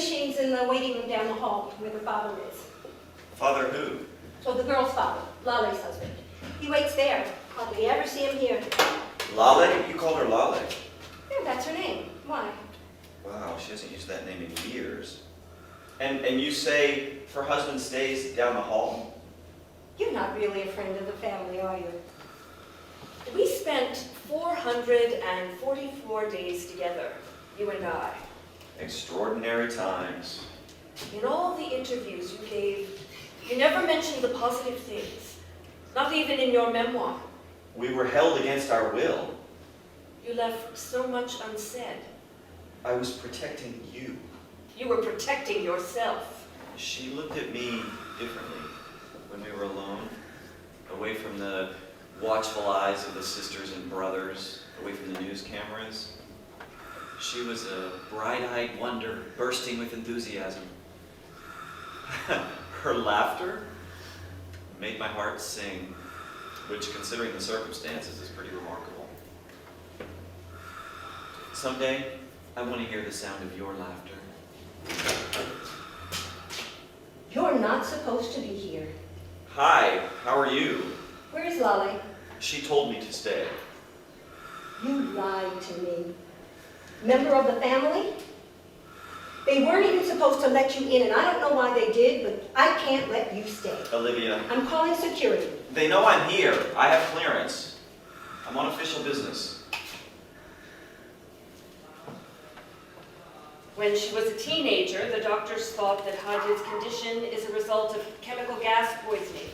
machine's in the waiting room down the hall where the father is. Father who? So the girl's father, Laleh's husband. He waits there. Hardly ever see him here. Laleh? You called her Laleh. Yeah, that's her name. Why? Wow, she hasn't used that name in years. And you say her husband stays down the hall? You're not really a friend of the family, are you? We spent 444 days together, you and I. Extraordinary times. In all the interviews you gave, you never mentioned the positive things. Not even in your memoir. We were held against our will. You left so much unsaid. I was protecting you. You were protecting yourself. She looked at me differently when we were alone, away from the watchful eyes of the sisters and brothers, away from the news cameras. She was a bright-eyed wonder, bursting with enthusiasm. Her laughter made my heart sing, which, considering the circumstances, is pretty remarkable. Someday, I want to hear the sound of your laughter. You're not supposed to be here. Hi, how are you? Where's Laleh? She told me to stay. You lied to me. Member of the family? They weren't even supposed to let you in, and I don't know why they did, but I can't let you stay. Olivia. I'm calling security. They know I'm here. I have clearance. I'm on official business. When she was a teenager, the doctors thought that Hadia's condition is a result of chemical gas poisoning.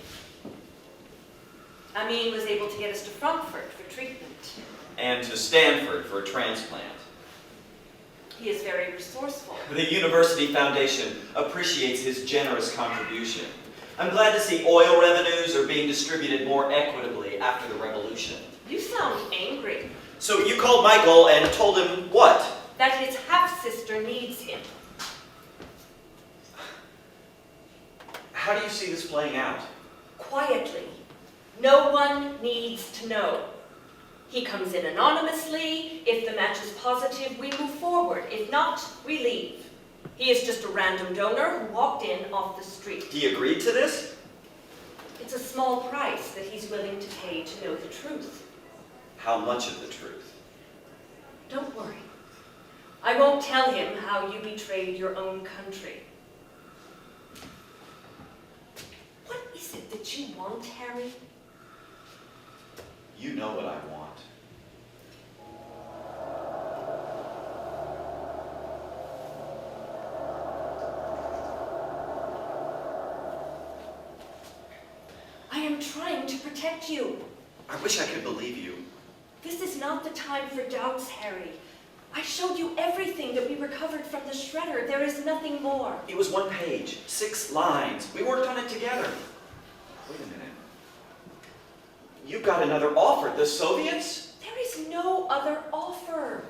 Amin was able to get us to Frankfurt for treatment. And to Stanford for a transplant. He is very resourceful. The University Foundation appreciates his generous contribution. I'm glad to see oil revenues are being distributed more equitably after the revolution. You sound angry. So you called Michael and told him what? That his half-sister needs him. How do you see this playing out? Quietly. No one needs to know. He comes in anonymously. If the match is positive, we move forward. If not, we leave. He is just a random donor who walked in off the street. He agreed to this? It's a small price that he's willing to pay to know the truth. How much of the truth? Don't worry. I won't tell him how you betrayed your own country. What is it that you want, Harry? You know what I want. I am trying to protect you. I wish I could believe you. This is not the time for doubts, Harry. I showed you everything that we recovered from the shredder. There is nothing more. It was 1 page, 6 lines. We worked on it together. Wait a minute. You got another offer, the Soviets? There is no other offer.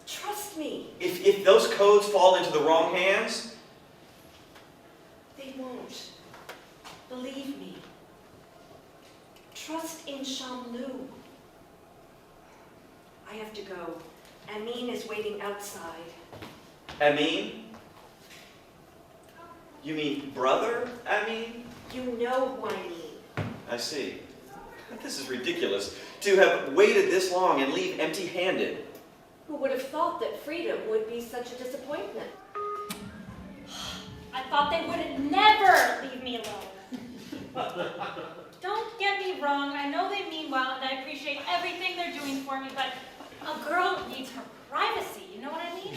Trust me. If those codes fall into the wrong hands? They won't. Believe me. Trust in Shamlu. I have to go. Amin is waiting outside. Amin? You mean brother Amin? You know who I mean. I see. This is ridiculous. To have waited this long and leave empty-handed. Who would have thought that freedom would be such a disappointment? I thought they would never leave me alone. Don't get me wrong, I know they mean well and I appreciate everything they're doing for me, but a girl needs her privacy, you know what I mean?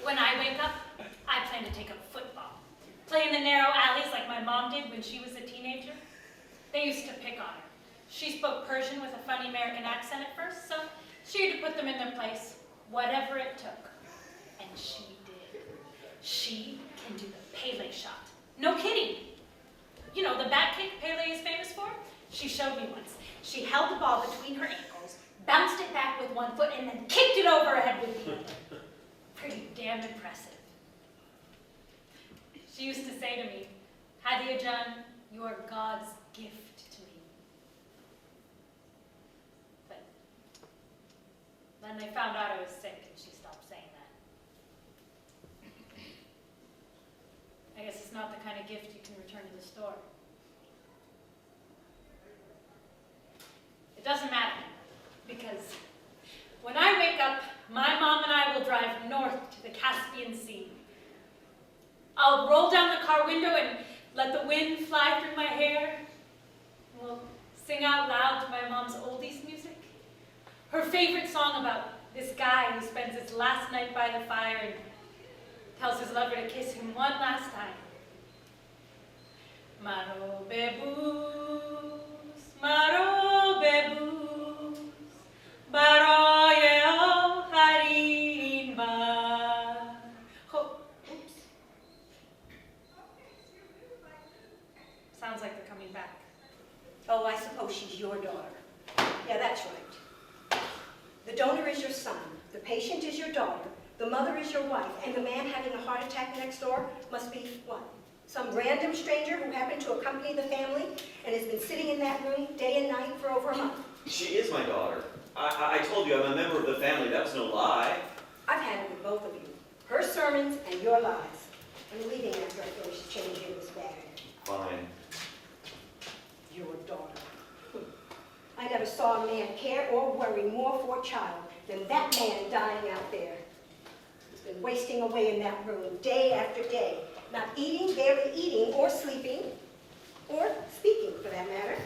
When I wake up, I plan to take up football. Play in the narrow alleys like my mom did when she was a teenager. They used to pick on her. She spoke Persian with a funny American accent at first, so she had to put them in their place, whatever it took. And she did. She can do the Pele shot. No kidding. You know, the back kick Pele is famous for? She showed me once. She held the ball between her ankles, bounced it back with one foot, and then kicked it over her head with the other. Pretty damn impressive. She used to say to me, Hadia Jan, you are God's gift to me. But Then they found out I was sick and she stopped saying that. I guess it's not the kind of gift you can return to the store. It doesn't matter, because when I wake up, my mom and I will drive north to the Caspian Sea. I'll roll down the car window and let the wind fly through my hair. We'll sing out loud to my mom's oldies music. Her favorite song about this guy who spends his last night by the fire and tells his lover to kiss him one last time. Maro bebus, baroyeo harimba. Oh, oops. Sounds like they're coming back. Oh, I suppose she's your daughter. Yeah, that's right. The donor is your son, the patient is your daughter, the mother is your wife, and the man having a heart attack next door must be, what? Some random stranger who happened to accompany the family and has been sitting in that room day and night for over a month. She is my daughter. I told you I'm a member of the family. That was no lie. I've had it with both of you. Her sermons and your lies. I'm leaving after I finish changing this bag. Fine. Your daughter. I never saw a man care or worry more for a child than that man dying out there. He's been wasting away in that room day after day, not eating, barely eating, or sleeping, or speaking for that matter.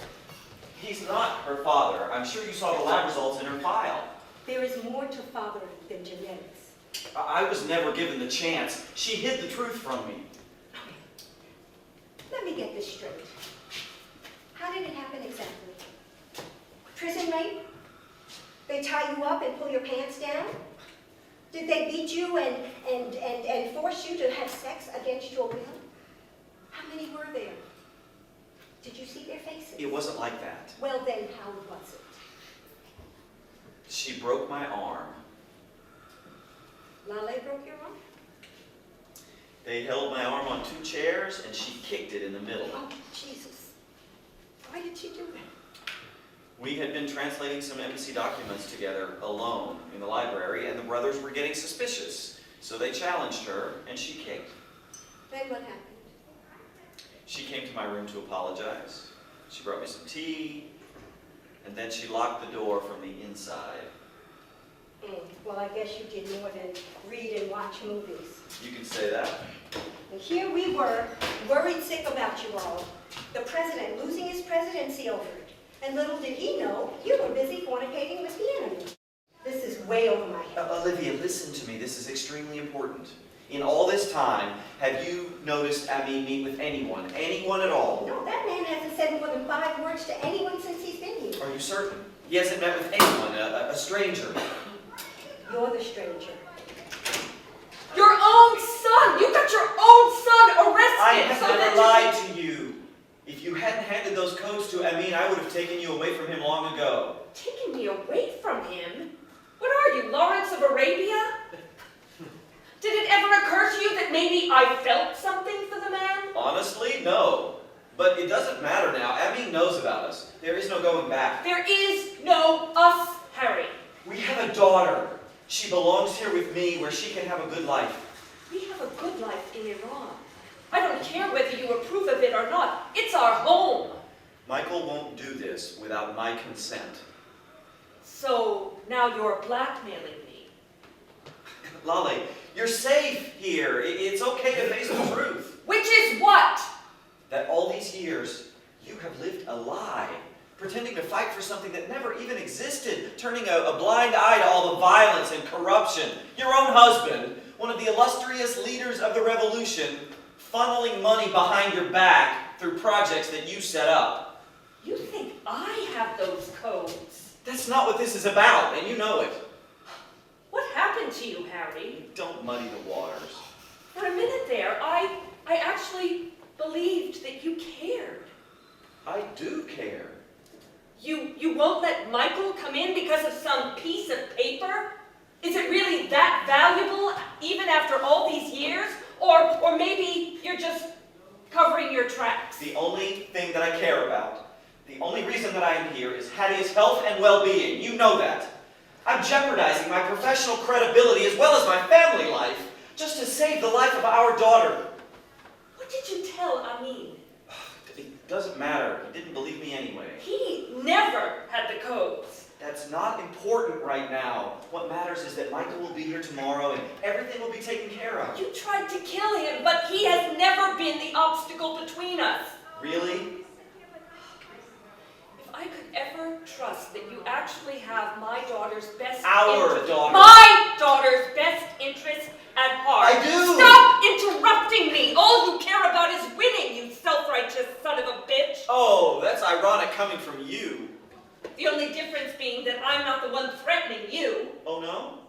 He's not her father. I'm sure you saw the lab results in her file. There is more to fathering than genetics. I was never given the chance. She hid the truth from me. Let me get this straight. How did it happen exactly? Prison rape? They tie you up and pull your pants down? Did they beat you and force you to have sex against your will? How many were there? Did you see their faces? It wasn't like that. Well then, how was it? She broke my arm. Laleh broke your arm? They held my arm on 2 chairs and she kicked it in the middle. Oh, Jesus. Why did she do that? We had been translating some embassy documents together alone in the library, and the brothers were getting suspicious. So they challenged her, and she kicked. Then what happened? She came to my room to apologize. She brought me some tea, and then she locked the door from the inside. Well, I guess you did more than read and watch movies. You can say that. And here we were, worried sick about you all. The president losing his presidency over it. And little did he know, you were busy fornicating with the enemy. This is way over my head. Olivia, listen to me. This is extremely important. In all this time, have you noticed Abby meet with anyone? Anyone at all? No, that man hasn't said more than 5 words to anyone since he's been here. Are you certain? He hasn't met with anyone, a stranger. You're the stranger. Your own son! You got your own son arrested! I have so never that lied to you. If you hadn't handed those codes to Amin, I would have taken you away from him long ago. Taking me away from him? What are you, Lawrence of Arabia? Did it ever occur to you that maybe I felt something for the man? Honestly, no. But it doesn't matter now. Amin knows about us. There is no going back. There is no us, Harry. We have a daughter. She belongs here with me where she can have a good life. We have a good life in Iran. I don't care whether you approve of it or not. It's our home. Michael won't do this without my consent. So now you're blackmailing me. Laleh, you're safe here. It's okay to face the truth. Which is what? That all these years, you have lived a lie, pretending to fight for something that never even existed, turning a blind eye to all the violence and corruption. Your own husband, one of the illustrious leaders of the revolution, funneling money behind your back through projects that you set up. You think I have those codes? That's not what this is about, and you know it. What happened to you, Harry? Don't muddy the waters. For a minute there, I actually believed that you cared. I do care. You won't let Michael come in because of some piece of paper? Is it really that valuable, even after all these years? Or maybe you're just covering your tracks? The only thing that I care about, the only reason that I am here is Hattie's health and well-being. You know that. I'm jeopardizing my professional credibility as well as my family life just to save the life of our daughter. What did you tell Amin? It doesn't matter. He didn't believe me anyway. He never had the codes. That's not important right now. What matters is that Michael will be here tomorrow and everything will be taken care of. You tried to kill him, but he has never been the obstacle between us. Really? If I could ever trust that you actually have my daughter's best Our daughter. My daughter's best interest at heart. I do. Stop interrupting me. All you care about is winning, you self-righteous son of a bitch. Oh, that's ironic coming from you. The only difference being that I'm not the one threatening you. Oh no?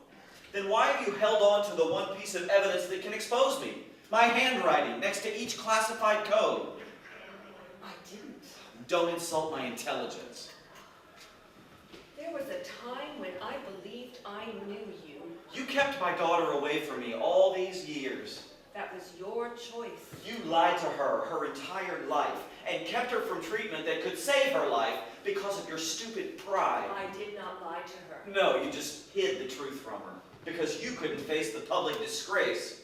Then why have you held on to the one piece of evidence that can expose me? My handwriting next to each classified code. I didn't. Don't insult my intelligence. There was a time when I believed I knew you. You kept my daughter away from me all these years. That was your choice. You lied to her her entire life and kept her from treatment that could save her life because of your stupid pride. I did not lie to her. No, you just hid the truth from her because you couldn't face the public disgrace.